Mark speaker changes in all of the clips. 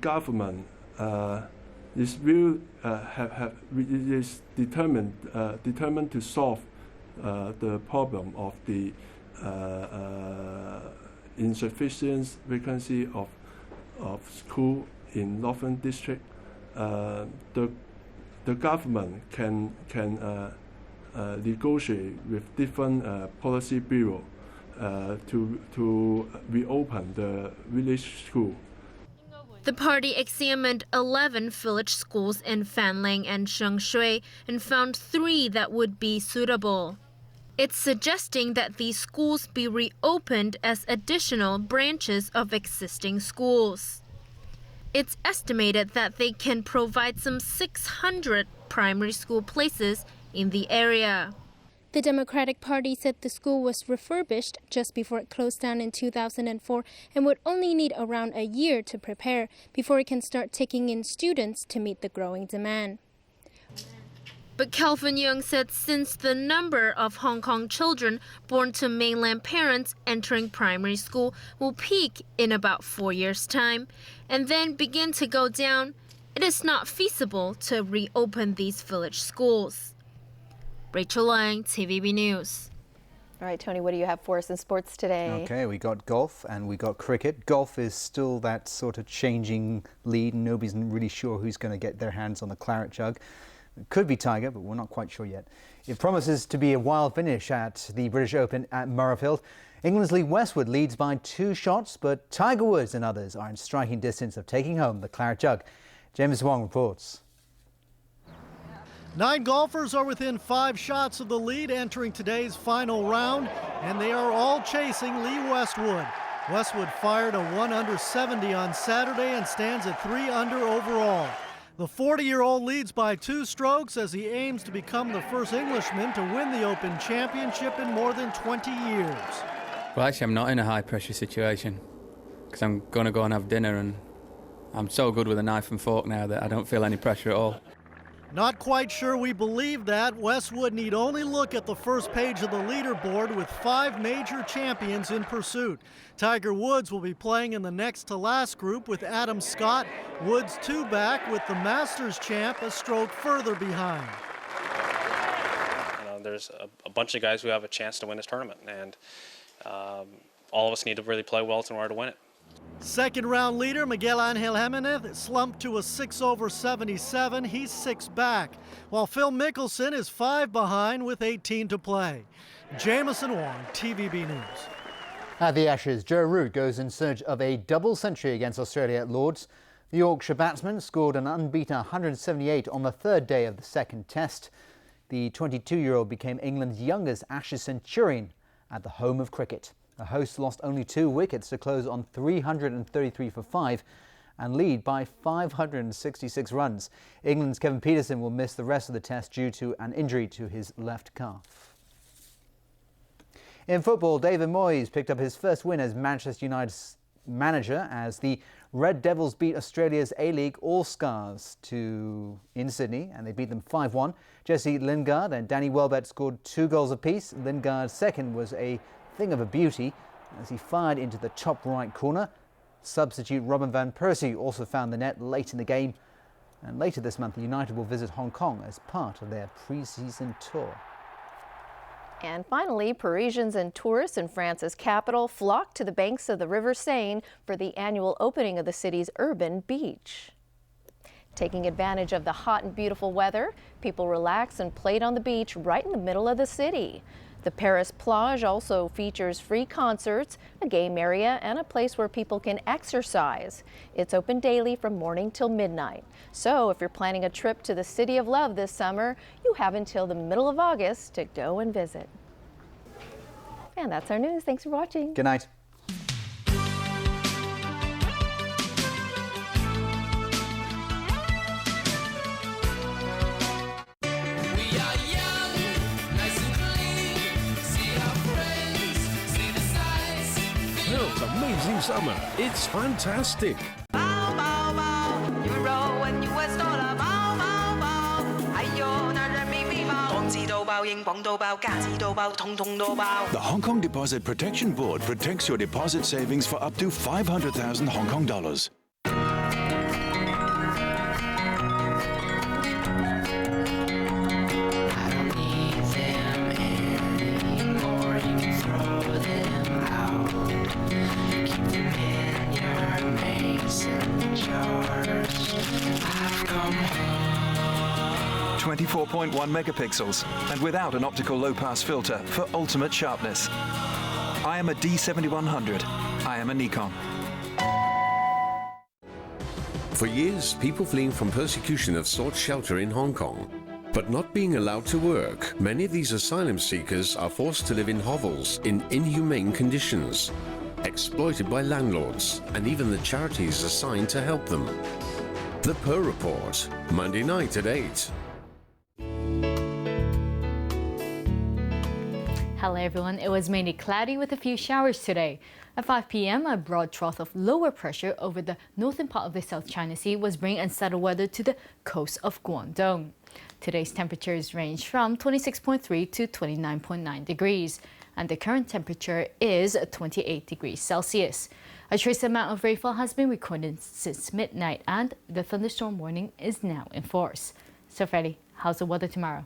Speaker 1: government is determined to solve the problem of the insufficient vacancy of school in Northern District. The government can negotiate with different policy bureau to reopen the village school.
Speaker 2: The party examined 11 village schools in Fanling and Shengshui and found 3 that would be suitable. It's suggesting that these schools be reopened as additional branches of existing schools. It's estimated that they can provide some 600 primary school places in the area.
Speaker 3: The Democratic Party said the school was refurbished just before it closed down in 2004 and would only need around a year to prepare before it can start taking in students to meet the growing demand.
Speaker 2: But Calvin Leung said since the number of Hong Kong children born to mainland parents entering primary school will peak in about 4 years' time and then begin to go down, it is not feasible to reopen these village schools. Rachel Leung, TVB News.
Speaker 4: All right, Tony, what do you have for us in sports today?
Speaker 5: Okay, we got golf and we got cricket. Golf is still that sort of changing lead. Nobody's really sure who's going to get their hands on the claret jug. It could be Tiger, but we're not quite sure yet. It promises to be a wild finish at the British Open at Murrayfield. England's Lee Westwood leads by 2 shots, but Tiger Woods and others are in striking distance of taking home the claret jug. James Wong reports.
Speaker 6: 9 golfers are within 5 shots of the lead entering today's final round, and they are all chasing Lee Westwood. Westwood fired a 1 under 70 on Saturday and stands at 3 under overall. The 40-year-old leads by 2 strokes as he aims to become the first Englishman to win the Open Championship in more than 20 years.
Speaker 7: Well, actually, I'm not in a high-pressure situation because I'm going to go and have dinner, and I'm so good with a knife and fork now that I don't feel any pressure at all.
Speaker 6: Not quite sure we believe that. Westwood need only look at the first page of the leaderboard with 5 major champions in pursuit. Tiger Woods will be playing in the next to last group with Adam Scott. Woods 2 back with the Masters champ a stroke further behind.
Speaker 8: There's a bunch of guys who have a chance to win this tournament, and all of us need to really play well in order to win it.
Speaker 6: Second round leader Miguel Angel Jimenez slumped to a 6 over 77. He's 6 back, while Phil Mickelson is 5 behind with 18 to play. Jamison Wong, TVB News.
Speaker 5: At the Ashes, Joe Root goes in search of a double century against Australia at Lords. The Yorkshire batsman scored an unbeaten 178 on the 3rd day of the 2nd Test. The 22-year-old became England's youngest Ashes centurion at the home of cricket. The hosts lost only 2 wickets to close on 333 for 5 and lead by 566 runs. England's Kevin Pietersen will miss the rest of the Test due to an injury to his left calf. In football, David Moyes picked up his first win as Manchester United's manager as the Red Devils beat Australia's A-League All-Stars in Sydney, and they beat them 5-1. Jesse Lingard and Danny Welbeck scored 2 goals apiece. Lingard's second was a thing of a beauty as he fired into the top right corner. Substitute Robin van Persie also found the net late in the game. And later this month, United will visit Hong Kong as part of their pre-season tour.
Speaker 4: And finally, Parisians and tourists in France's capital flocked to the banks of the River Seine for the annual opening of the city's urban beach. Taking advantage of the hot and beautiful weather, people relaxed and played on the beach right in the middle of the city. The Paris plage also features free concerts, a game area, and a place where people can exercise. It's open daily from morning till midnight. So if you're planning a trip to the City of Love this summer, you have until the middle of August to go and visit. And that's our news. Thanks for watching.
Speaker 5: Good night.
Speaker 9: Amazing summer. It's fantastic.
Speaker 10: Bow, bow, bow. You roll when you US dollar. Bow, bow, bow. 哎呦，那人民币包，港紙都包，英鎊都包，加紙都包，通通都包。
Speaker 11: The Hong Kong Deposit Protection Board protects your deposit savings for up to 500,000 Hong Kong dollars. 24.1 megapixels and without an optical low-pass filter for ultimate sharpness. I am a D7100. I am a Nikon.
Speaker 9: For years, people fleeing from persecution have sought shelter in Hong Kong. But not being allowed to work, many of these asylum seekers are forced to live in hovels in inhumane conditions, exploited by landlords and even the charities assigned to help them. The Per Report, Monday night at 8.
Speaker 12: Hello everyone, it was mainly cloudy with a few showers today. At 5 p.m, a broad trough of lower pressure over the northern part of the South China Sea was bringing unsettled weather to the coast of Guangdong. Today's temperatures range from 26.3 to 29.9 degrees, and the current temperature is 28 degrees Celsius. A trace amount of rainfall has been recorded since midnight, and the thunderstorm warning is now in force. So Freddie, how's the weather tomorrow?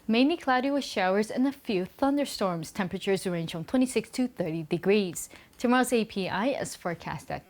Speaker 12: Mainly cloudy with showers and a few thunderstorms. Temperatures range from 26 to 30 degrees. Tomorrow's API is forecast at